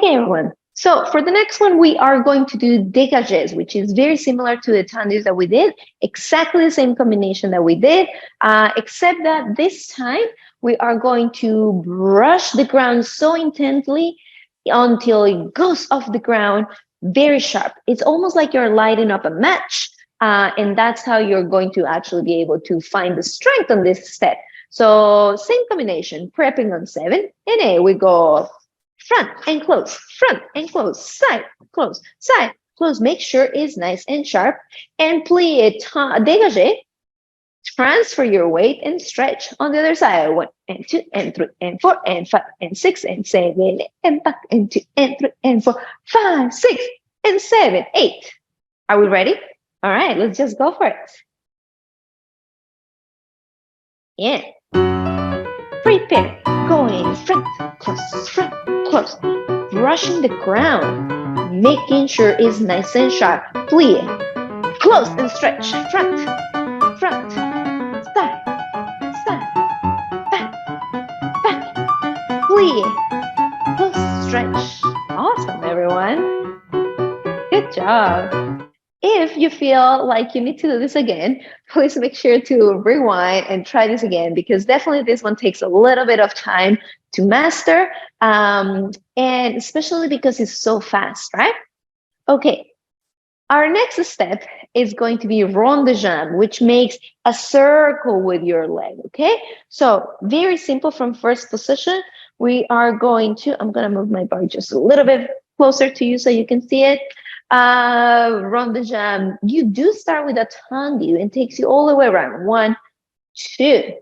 Okay, everyone. So for the next one, we are going to do dégagés, which is very similar to the tendus that we did, exactly the same combination that we did, except that this time we are going to brush the ground so intensely until it goes off the ground very sharp. It's almost like you're lighting up a match, and that's how you're going to actually be able to find the strength on this step. So same combination, prepping on 7, and 8, we go front and close, side, close. Make sure it's nice and sharp. And plie, dégagé, transfer your weight and stretch on the other side. 1 and 2 and 3 and 4 and 5 and 6 and 7 and back and 2 and 3 and 4, 5, 6 and 7, 8. Are we ready? All right, let's just go for it. Yeah. Prepare. Going front, close, brushing the ground, making sure it's nice and sharp. Plie, close and stretch, front, side, back, plie, close, stretch. Awesome, everyone. Good job. If you feel like you need to do this again, please make sure to rewind and try this again, because definitely this one takes a little bit of time to master, and especially because it's so fast, right? Okay, our next step is going to be rond de jambe, which makes a circle with your leg, okay? So very simple from first position. We are going to, I'm going to move my bar just a little bit closer to you so you can see it. Rond de jambe, you do start with a tendu and takes you all the way around. 1, 2,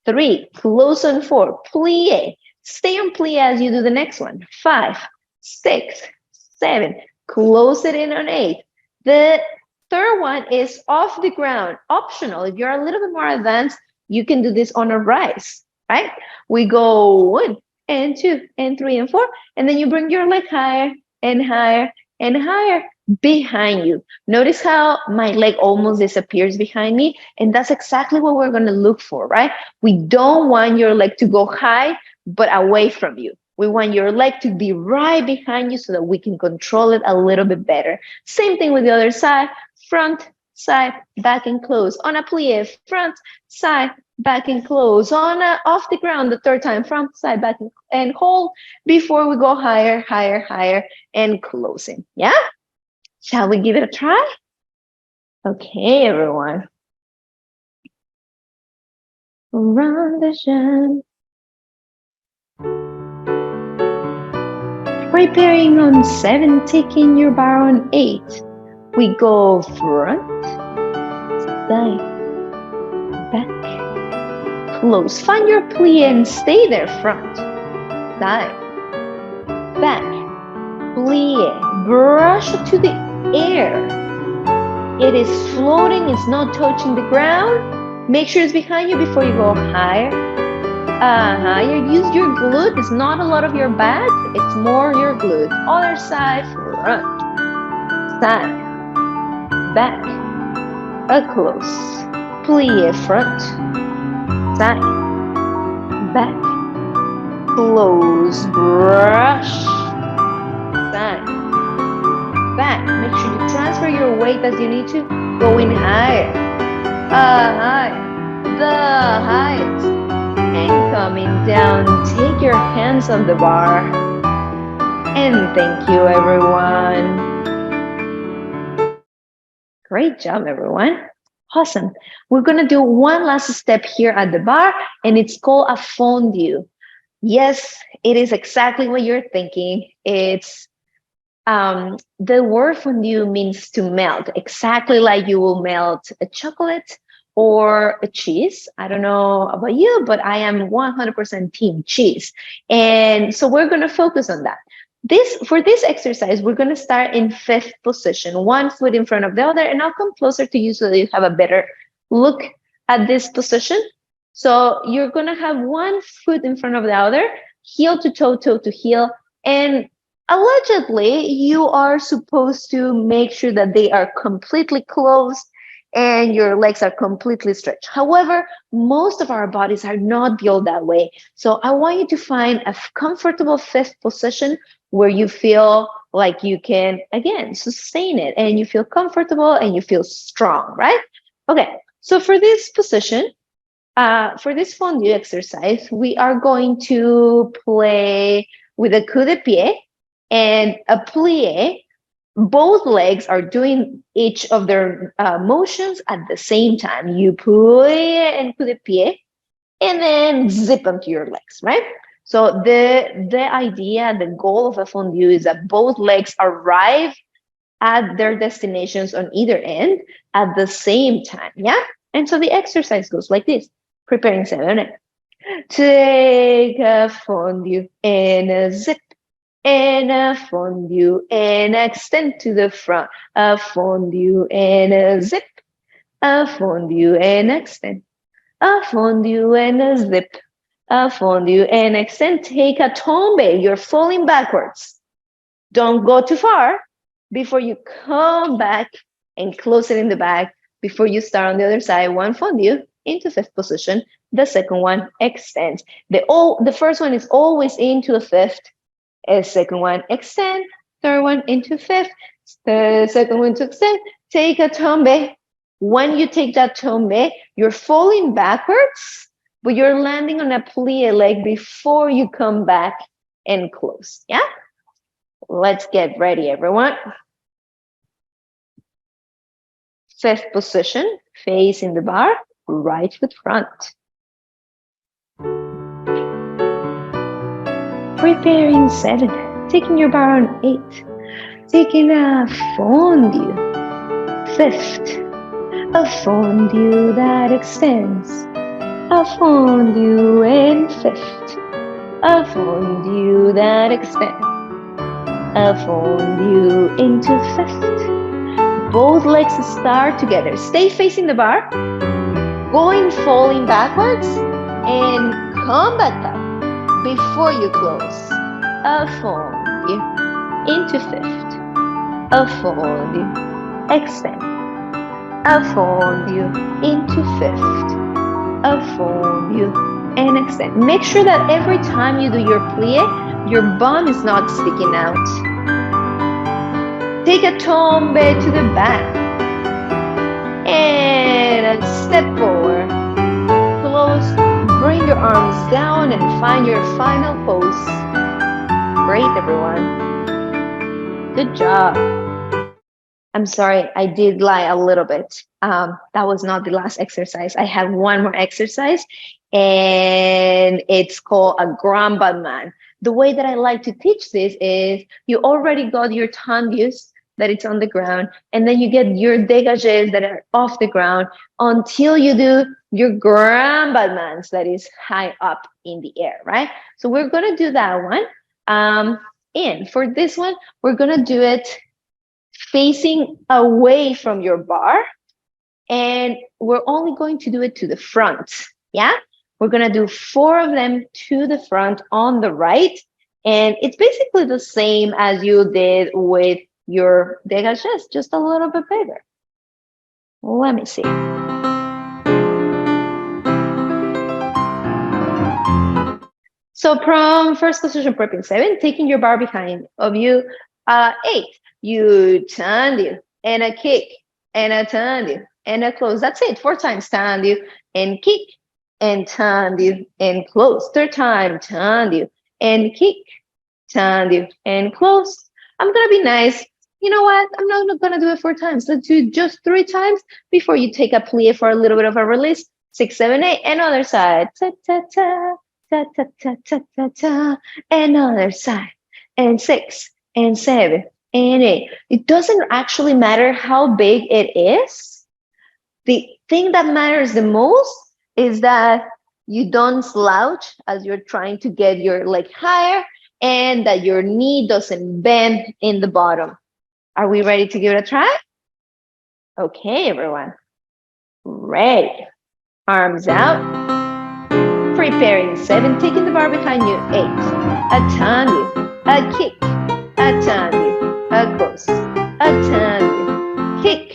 3, close on 4, plie, stay on plie as you do the next one. 5, 6, 7, close it in on 8. The third one is off the ground, optional. If you're a little bit more advanced, you can do this on a rise, right? We go 1 and 2 and 3 and 4, and then you bring your leg higher and higher and higher behind you. Notice how my leg almost disappears behind me, and that's exactly what we're going to look for, right? We don't want your leg to go high but away from you. We want your leg to be right behind you so that we can control it a little bit better. Same thing with the other side, front, side, back and close. On a plie, front, side, back and close. On a off the ground, the third time, front, side, back and hold before we go higher, higher, higher and closing. Yeah? Shall we give it a try? Okay, everyone. Rond de jambe. Preparing on 7, taking your bar on 8. We go front, side, back, close. Find your plie and stay there. Front, side, back, plie. Brush to the air. It is floating, it's not touching the ground. Make sure it's behind you before you go higher. Higher. Use your glute. It's not a lot of your back, it's more your glute. Other side, front, side, back, close. Plie, front, side, back, close. Brush, side, back. Make sure you transfer your weight as you need to. Going higher, higher, the highest, and coming down. Take your hands on the bar. And thank you, everyone. Great job, everyone. Awesome. We're going to do one last step here at the bar, and it's called a fondue. Yes, it is exactly what you're thinking. It's the word fondue means to melt, exactly like you will melt a chocolate or a cheese. I don't know about you, but I am 100% team cheese. And so we're going to focus on that. For this exercise, we're going to start in 5th position, 1 foot in front of the other, and I'll come closer to you so that you have a better look at this position. So you're going to have 1 foot in front of the other, heel to toe, toe to heel, and allegedly, you are supposed to make sure that they are completely closed and your legs are completely stretched. However, most of our bodies are not built that way. So I want you to find a comfortable 5th position where you feel like you can, again, sustain it and you feel comfortable and you feel strong, right? Okay, so for this position, for this fondue exercise, we are going to play with a coup de pied and a plie. Both legs are doing each of their motions at the same time. You plie and coup de pied, and then zip onto your legs, right? So the idea, the goal of a fondue is that both legs arrive at their destinations on either end at the same time, yeah? And so the exercise goes like this. Preparing 7, 8. Take a fondue and a zip and a fondue and extend to the front. A fondue and a zip, a fondue and extend. A fondue and a zip, a fondue and extend. Take a tombe. You're falling backwards. Don't go too far before you come back and close it in the back before you start on the other side. One fondue into 5th position. The second one extends. The first one is always into the 5th. The second one extend. Third one into 5th. The second one to extend. Take a tombe. When you take that tombe, you're falling backwards, but you're landing on a plie leg before you come back and close. Yeah? Let's get ready, everyone. 5th position, facing the bar, right foot front. Preparing 7, taking your bar on 8, taking a fondue. 5th, a fondue that extends. A fondue in 5th, a fondue that extends. A fondue into 5th. Both legs start together. Stay facing the bar, falling backwards, and come back up before you close. A fondue into 5th. A fondue, extend. A fondue into 5th. A fondue and extend. Make sure that every time you do your plie, your bum is not sticking out. Take a tombe to the back and a step forward. Close. Bring your arms down and find your final pose. Great, everyone. Good job. I'm sorry, I did lie a little bit. That was not the last exercise. I have one more exercise, and it's called a grandman. The way that I like to teach this is you already got your tendus that it's on the ground, and then you get your dégagés that are off the ground until you do your grandmans that is high up in the air, right? So we're gonna do that one. And for this one, we're gonna do it facing away from your bar, and we're only going to do it to the front. Yeah, we're gonna do 4 of them to the front on the right, and it's basically the same as you did with your dégagés, just a little bit bigger. Let me see. So from 1st position, prepping 7, taking your bar behind of you. 8, you tendu and a kick and a tendu and a close. That's it. 4 times tendu and kick and tendu and close. 3rd time tendu and kick, tendu and close. I'm gonna be nice. You know what? I'm not gonna do it 4 times. Let's do just 3 times before you take a plie for a little bit of a release. 6, 7, 8, and other side. Ta ta ta ta ta ta ta ta ta, and other side. And 6 and 7 and 8. It doesn't actually matter how big it is. The thing that matters the most is that you don't slouch as you're trying to get your leg higher, and that your knee doesn't bend in the bottom. Are we ready to give it a try? Okay, everyone. Ready. Arms out. Preparing 7, taking the bar behind you. 8, a tendu, a kick, a tendu, a close, a tendu, kick,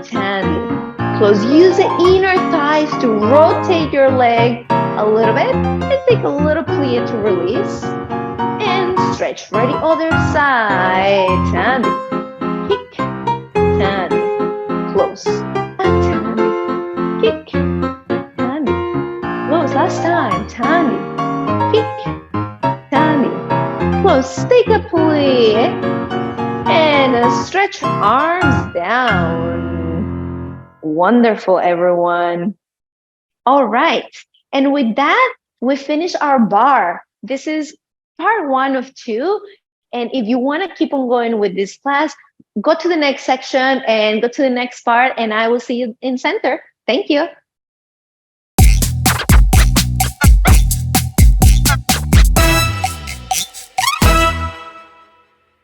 tendu, close. Use the inner thighs to rotate your leg a little bit and take a little plie to release. And stretch. Ready, other side. Tammy. Kick. Tammy. Close. Tammy. Kick. Tammy. Close. Last time. Tammy. Kick. Tammy. Close. Take a pulley. And stretch arms down. Wonderful, everyone. All right. And with that, we finish our bar. This is part 1 of 2. And if you want to keep on going with this class, go to the next section and go to the next part, and I will see you in center. Thank you.